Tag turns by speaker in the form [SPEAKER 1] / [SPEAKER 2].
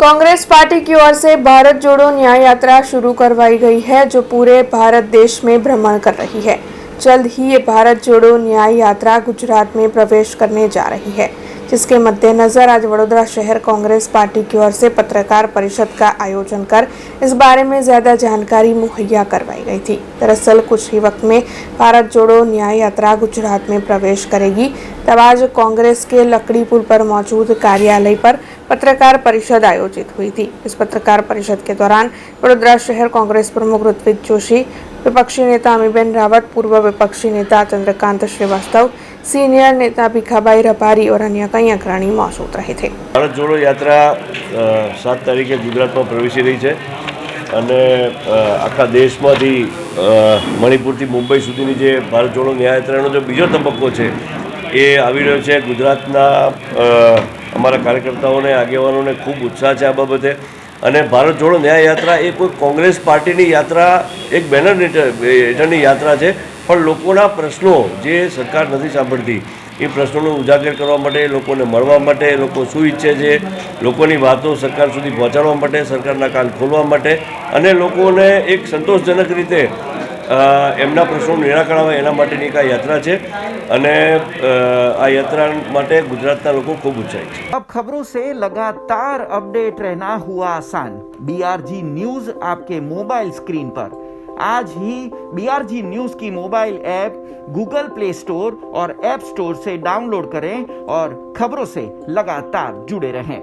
[SPEAKER 1] Congress party की ओर से भारत जोड़ो न्याय यात्रा शुरू करवाई गई है, जो पूरे भारत देश में भ्रमण कर रही है। जल्द ही ये भारत जोड़ो न्याय यात्रा गुजरात में प्रवेश करने जा रही है, जिसके मद्देनजर आज वडोदरा शहर कांग्रेस पार्टी की ओर से पत्रकार परिषद का आयोजन कर इस बारे में ज्यादा जानकारी मुहैया करवाई गई थी। दरअसल कुछ ही वक्त में भारत जोड़ो न्याय यात्रा गुजरात में प्रवेश करेगी। तब आज कांग्रेस के लकड़ी पुल पर मौजूद कार्यालय पर पत्रकार परिषद आयोजित हुई थी। इस पत्रकार परिषद के दौरान वडोदरा शहर कांग्रेस प्रमुख ऋत्विक जोशी, विपक्षी नेता अमीबेन रावत, पूर्व विपक्षी नेता चंद्रकांत श्रीवास्तव, सीनियर नेता भीखाभाई रबारी और अन्य कई अग्रणी मौजूद रहे थे।
[SPEAKER 2] ભારત જોડો યાત્રા 7 તારીખે ગુજરાતમાં પ્રવેશી રહી છે અને આખા દેશમાંથી મણિપુરથી મુંબઈ સુધીની જે ભારત જોડો ન્યાય યાત્રાનો જે બીજો તબક્કો છે એ આવી રહ્યો છે। ગુજરાતના અમારા કાર્યકર્તાઓને આગેવાનોને ખૂબ ઉત્સાહ છે આ બાબતે અને ભારત જોડો ન્યાય યાત્રા એ કોઈ કોંગ્રેસ પાર્ટીની યાત્રા એક બેનર હેઠળની યાત્રા છે, પણ લોકોના પ્રશ્નો જે સરકાર નથી સાંભળતી એ પ્રશ્નોને ઉજાગર કરવા માટે, લોકોને મળવા માટે, લોકો શું ઈચ્છે છે, લોકોની વાતો સરકાર સુધી પહોંચાડવા માટે, સરકારના કાન ખોલવા માટે અને લોકોને એક સંતોષજનક રીતે એમના પ્રશ્નોનું નિરાકરણ આવે એના માટેની એક આ યાત્રા છે અને આ યાત્રા માટે ગુજરાતના લોકો ખૂબ ઉત્સાહિત છે।
[SPEAKER 3] अब खबरों से लगातार अपडेट रहना हुआ आसान। BRG न्यूज आपके मोबाइल स्क्रीन पर आज ही BRG न्यूज की mobile app Google play store और ऐप स्टोर से डाउनलोड करें और खबरों से लगातार जुड़े रहें।